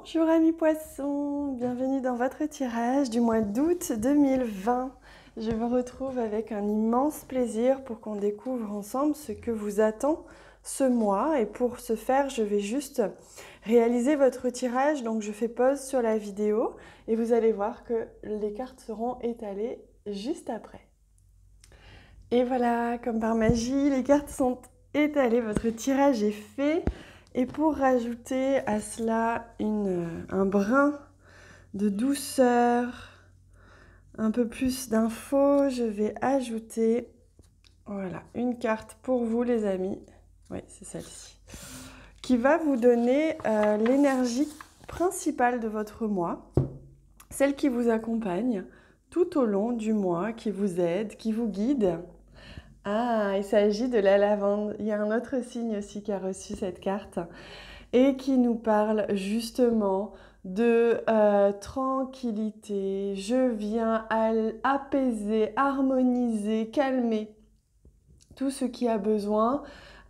Bonjour amis poissons, bienvenue dans votre tirage du mois d'août 2020. Je vous retrouve avec un immense plaisir pour qu'on découvre ensemble ce que vous attend ce mois. Et pour ce faire, je vais juste réaliser votre tirage. Donc je fais pause sur la vidéo et vous allez voir que les cartes seront étalées juste après. Et voilà, comme par magie, les cartes sont étalées, votre tirage est fait. Et pour rajouter à cela un brin de douceur, un peu plus d'infos, je vais ajouter voilà, une carte pour vous les amis. Oui, c'est celle-ci. Qui va vous donner l'énergie principale de votre mois, celle qui vous accompagne tout au long du mois, qui vous aide, qui vous guide. Ah, il s'agit de la lavande. Il y a un autre signe aussi qui a reçu cette carte et qui nous parle justement de tranquillité. Je viens apaiser, harmoniser, calmer tout ce qui a besoin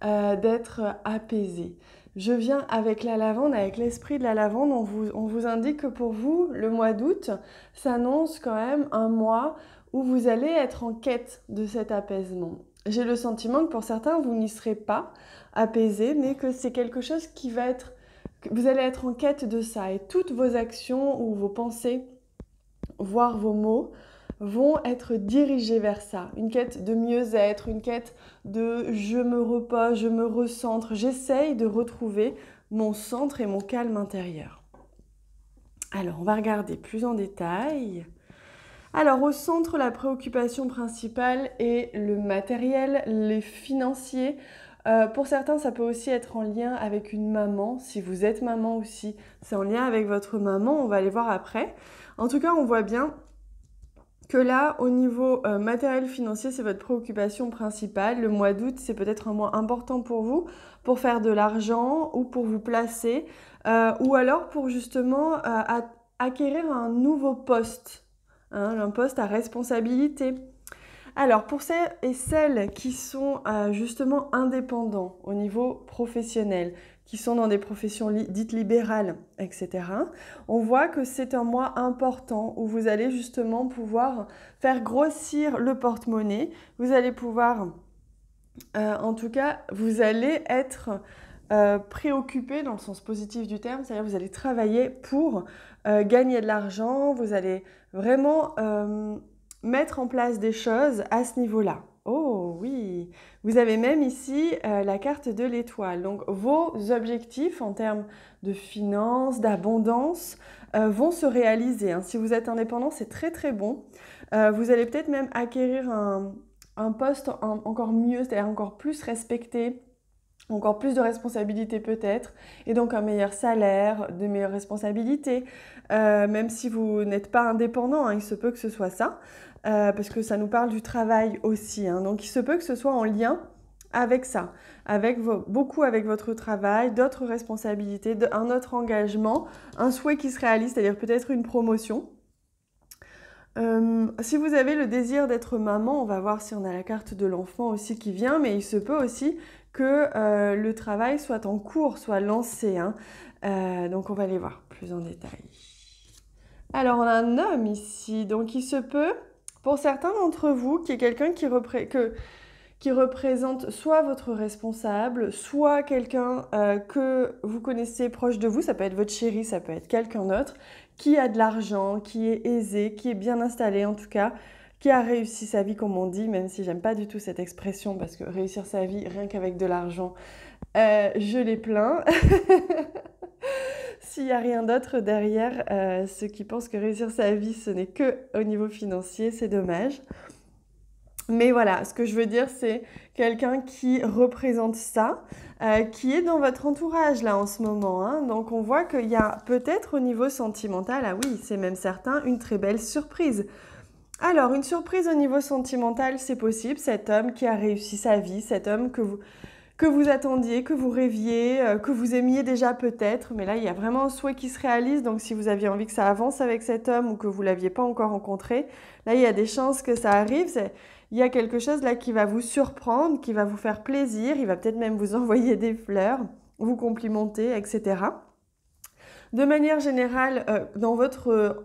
d'être apaisé. Je viens avec la lavande, avec l'esprit de la lavande. On vous indique que pour vous, le mois d'août s'annonce quand même un mois où vous allez être en quête de cet apaisement. J'ai le sentiment que pour certains, vous n'y serez pas apaisé, mais que c'est quelque chose qui va être... Vous allez être en quête de ça et toutes vos actions ou vos pensées, voire vos mots, vont être dirigés vers ça. Une quête de mieux-être, une quête de je me repose, je me recentre. J'essaye de retrouver mon centre et mon calme intérieur. Alors, on va regarder plus en détail. Alors, au centre, la préoccupation principale est le matériel, les financiers. Pour certains, ça peut aussi être en lien avec une maman. Si vous êtes maman aussi, c'est en lien avec votre maman. On va aller voir après. En tout cas, on voit bien que là, au niveau matériel financier, c'est votre préoccupation principale. Le mois d'août, c'est peut-être un mois important pour vous, pour faire de l'argent ou pour vous placer, ou alors pour justement acquérir un nouveau poste. Un poste à responsabilité. Alors, pour celles et celles qui sont justement indépendants au niveau professionnel, qui sont dans des professions dites libérales, etc., on voit que c'est un mois important où vous allez justement pouvoir faire grossir le porte-monnaie. Vous allez pouvoir, en tout cas, vous allez être préoccupé dans le sens positif du terme, c'est-à-dire vous allez travailler pour gagner de l'argent, vous allez vraiment mettre en place des choses à ce niveau-là. Oh oui, vous avez même ici la carte de l'étoile. Donc vos objectifs en termes de finances, d'abondance vont se réaliser. Hein. Si vous êtes indépendant, c'est très très bon. Vous allez peut-être même acquérir un poste encore mieux, c'est-à-dire encore plus respecté, encore plus de responsabilités peut-être, et donc un meilleur salaire, de meilleures responsabilités. Même si vous n'êtes pas indépendant, hein, il se peut que ce soit ça, parce que ça nous parle du travail aussi. Hein, donc il se peut que ce soit en lien avec ça, beaucoup avec votre travail, d'autres responsabilités, un autre engagement, un souhait qui se réalise, c'est-à-dire peut-être une promotion. Si vous avez le désir d'être maman, on va voir si on a la carte de l'enfant aussi qui vient, mais il se peut aussi que le travail soit en cours, soit lancé. Hein. Donc on va aller voir plus en détail. Alors on a un homme ici, donc il se peut, pour certains d'entre vous, qu'il y ait quelqu'un qui représente soit votre responsable, soit quelqu'un que vous connaissez proche de vous, ça peut être votre chéri, ça peut être quelqu'un d'autre, qui a de l'argent, qui est aisé, qui est bien installé en tout cas, qui a réussi sa vie comme on dit, même si j'aime pas du tout cette expression parce que réussir sa vie rien qu'avec de l'argent, je l'ai plein. S'il n'y a rien d'autre derrière, ceux qui pensent que réussir sa vie ce n'est que au niveau financier, c'est dommage. Mais voilà, ce que je veux dire, c'est quelqu'un qui représente ça, qui est dans votre entourage là en ce moment. Hein. Donc on voit qu'il y a peut-être au niveau sentimental, ah oui, c'est même certain, une très belle surprise. Alors, une surprise au niveau sentimental, c'est possible. Cet homme qui a réussi sa vie, cet homme que vous attendiez, que vous rêviez, que vous aimiez déjà peut-être. Mais là, il y a vraiment un souhait qui se réalise. Donc, si vous aviez envie que ça avance avec cet homme ou que vous ne l'aviez pas encore rencontré, là, il y a des chances que ça arrive. Il y a quelque chose là qui va vous surprendre, qui va vous faire plaisir. Il va peut-être même vous envoyer des fleurs, vous complimenter, etc. De manière générale, dans votre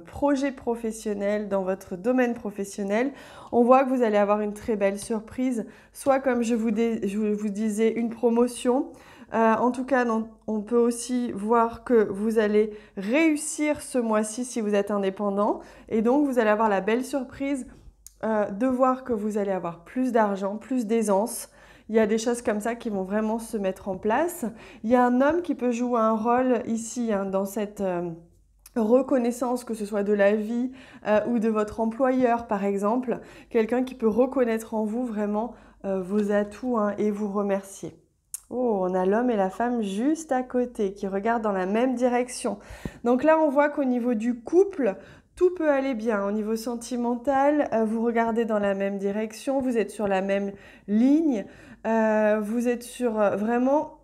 projet professionnel, dans votre domaine professionnel, on voit que vous allez avoir une très belle surprise, soit comme je vous disais, une promotion. En tout cas, on peut aussi voir que vous allez réussir ce mois-ci si vous êtes indépendant. Et donc, vous allez avoir la belle surprise de voir que vous allez avoir plus d'argent, plus d'aisance. Il y a des choses comme ça qui vont vraiment se mettre en place. Il y a un homme qui peut jouer un rôle ici dans cette reconnaissance, que ce soit de la vie ou de votre employeur par exemple. Quelqu'un qui peut reconnaître en vous vraiment vos atouts et vous remercier. Oh, on a l'homme et la femme juste à côté qui regardent dans la même direction. Donc là, on voit qu'au niveau du couple, tout peut aller bien. Au niveau sentimental, vous regardez dans la même direction, vous êtes sur la même ligne, vous êtes sur vraiment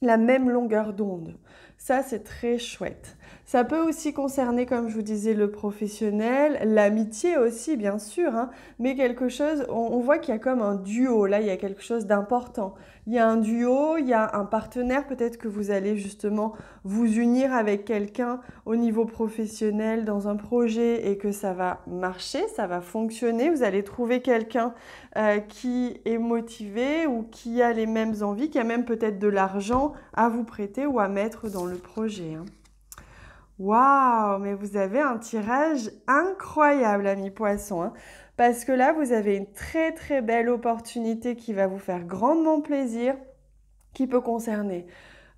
la même longueur d'onde. Ça, c'est très chouette. Ça peut aussi concerner, comme je vous disais, le professionnel, l'amitié aussi, bien sûr, mais quelque chose, on voit qu'il y a comme un duo, là, il y a quelque chose d'important. Il y a un duo, il y a un partenaire, peut-être que vous allez justement vous unir avec quelqu'un au niveau professionnel dans un projet et que ça va marcher, ça va fonctionner. Vous allez trouver quelqu'un qui est motivé ou qui a les mêmes envies, qui a même peut-être de l'argent à vous prêter ou à mettre dans le projet. Waouh, mais vous avez un tirage incroyable, amis poissons, parce que là, vous avez une très très belle opportunité qui va vous faire grandement plaisir, qui peut concerner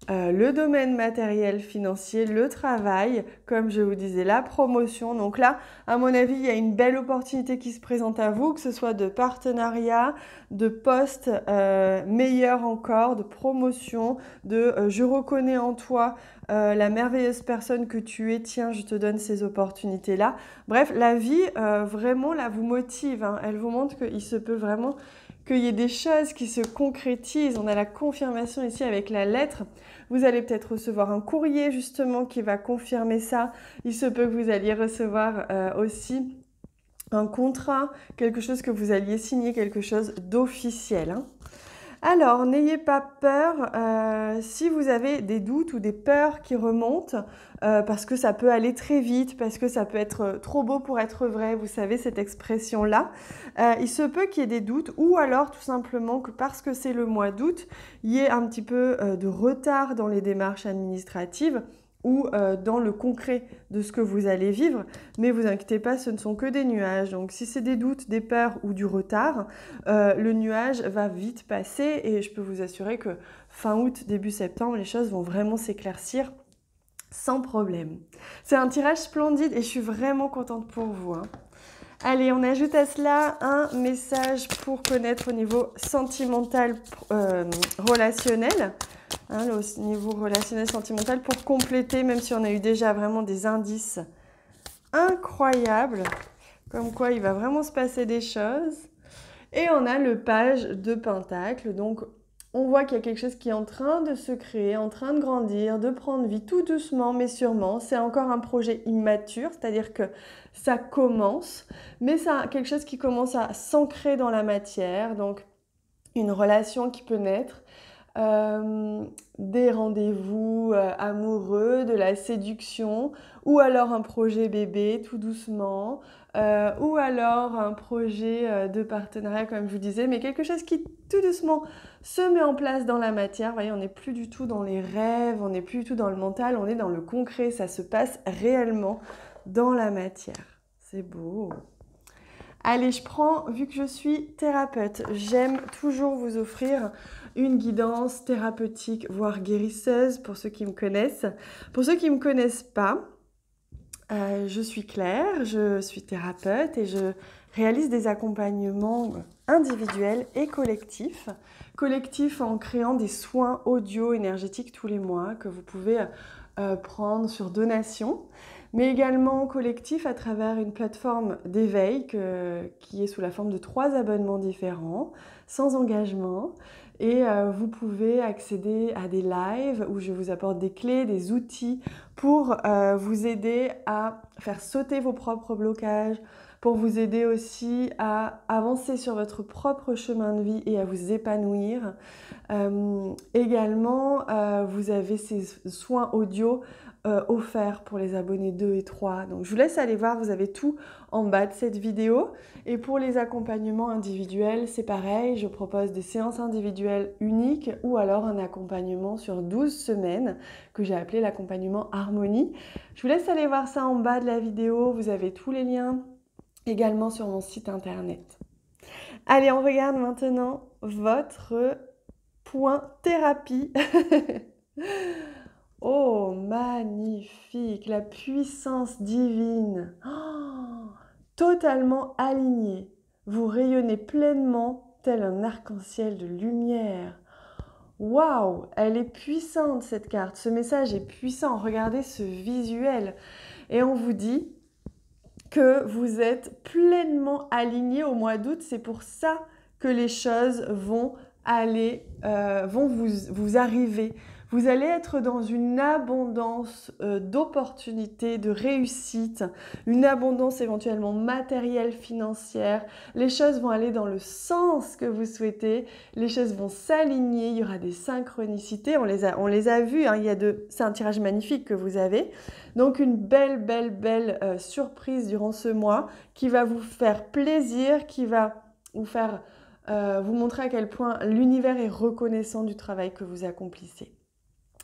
le domaine matériel, financier, le travail, comme je vous disais, la promotion. Donc là, à mon avis, il y a une belle opportunité qui se présente à vous, que ce soit de partenariat, de poste meilleur encore, de promotion, de je reconnais en toi la merveilleuse personne que tu es, tiens, je te donne ces opportunités-là. Bref, la vie, vraiment, là, vous motive. Elle vous montre qu'il se peut vraiment qu'il y ait des choses qui se concrétisent. On a la confirmation ici avec la lettre. Vous allez peut-être recevoir un courrier justement qui va confirmer ça. Il se peut que vous alliez recevoir aussi un contrat, quelque chose que vous alliez signer, quelque chose d'officiel. Alors, n'ayez pas peur si vous avez des doutes ou des peurs qui remontent parce que ça peut aller très vite, parce que ça peut être trop beau pour être vrai, vous savez cette expression-là. Il se peut qu'il y ait des doutes ou alors tout simplement que parce que c'est le mois d'août, il y ait un petit peu de retard dans les démarches administratives ou dans le concret de ce que vous allez vivre. Mais vous inquiétez pas, ce ne sont que des nuages. Donc si c'est des doutes, des peurs ou du retard, le nuage va vite passer et je peux vous assurer que fin août, début septembre, les choses vont vraiment s'éclaircir sans problème. C'est un tirage splendide et je suis vraiment contente pour vous. Allez, on ajoute à cela un message pour connaître au niveau sentimental, relationnel. Au niveau relationnel sentimental pour compléter, même si on a eu déjà vraiment des indices incroyables, comme quoi il va vraiment se passer des choses. Et on a le page de Pentacle, donc on voit qu'il y a quelque chose qui est en train de se créer, en train de grandir, de prendre vie tout doucement mais sûrement. C'est encore un projet immature, c'est-à-dire que ça commence, mais c'est quelque chose qui commence à s'ancrer dans la matière, donc une relation qui peut naître. Des rendez-vous amoureux, de la séduction, ou alors un projet bébé tout doucement, ou alors un projet de partenariat comme je vous disais, mais quelque chose qui tout doucement se met en place dans la matière. Vous voyez, on n'est plus du tout dans les rêves, on n'est plus du tout dans le mental, on est dans le concret, ça se passe réellement dans la matière. C'est beau. Allez, je prends, vu que je suis thérapeute, j'aime toujours vous offrir une guidance thérapeutique, voire guérisseuse pour ceux qui me connaissent. Pour ceux qui ne me connaissent pas, je suis Claire, je suis thérapeute et je réalise des accompagnements individuels et collectifs. Collectifs en créant des soins audio énergétiques tous les mois que vous pouvez prendre sur donation, mais également collectif à travers une plateforme d'éveil qui est sous la forme de 3 abonnements différents, sans engagement. Et vous pouvez accéder à des lives où je vous apporte des clés, des outils pour vous aider à faire sauter vos propres blocages, pour vous aider aussi à avancer sur votre propre chemin de vie et à vous épanouir. Également, vous avez ces soins audio offerts pour les abonnés 2 et 3. Donc je vous laisse aller voir, vous avez tout en bas de cette vidéo. Et pour les accompagnements individuels, c'est pareil, je propose des séances individuelles uniques ou alors un accompagnement sur 12 semaines que j'ai appelé l'accompagnement Harmonie. Je vous laisse aller voir ça en bas de la vidéo, vous avez tous les liens également sur mon site internet. Allez, on regarde maintenant votre point thérapie. Oh, magnifique, la puissance divine. Oh, totalement alignée. Vous rayonnez pleinement tel un arc-en-ciel de lumière. Waouh, elle est puissante cette carte. Ce message est puissant. Regardez ce visuel. Et on vous dit que vous êtes pleinement aligné au mois d'août. C'est pour ça que les choses vont vous arriver. Vous allez être dans une abondance d'opportunités, de réussite, une abondance éventuellement matérielle, financière. Les choses vont aller dans le sens que vous souhaitez, les choses vont s'aligner, il y aura des synchronicités, on les a vues, hein, c'est un tirage magnifique que vous avez. Donc une belle surprise durant ce mois qui va vous faire plaisir, qui va vous faire vous montrer à quel point l'univers est reconnaissant du travail que vous accomplissez.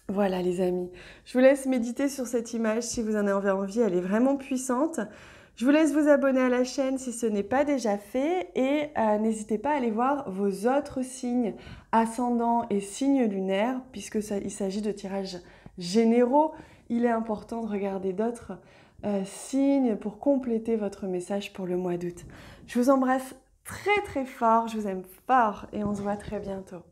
Voilà les amis, je vous laisse méditer sur cette image si vous en avez envie, elle est vraiment puissante. Je vous laisse vous abonner à la chaîne si ce n'est pas déjà fait et n'hésitez pas à aller voir vos autres signes ascendants et signes lunaires puisque il s'agit de tirages généraux. Il est important de regarder d'autres signes pour compléter votre message pour le mois d'août. Je vous embrasse très fort, je vous aime fort et on se voit très bientôt.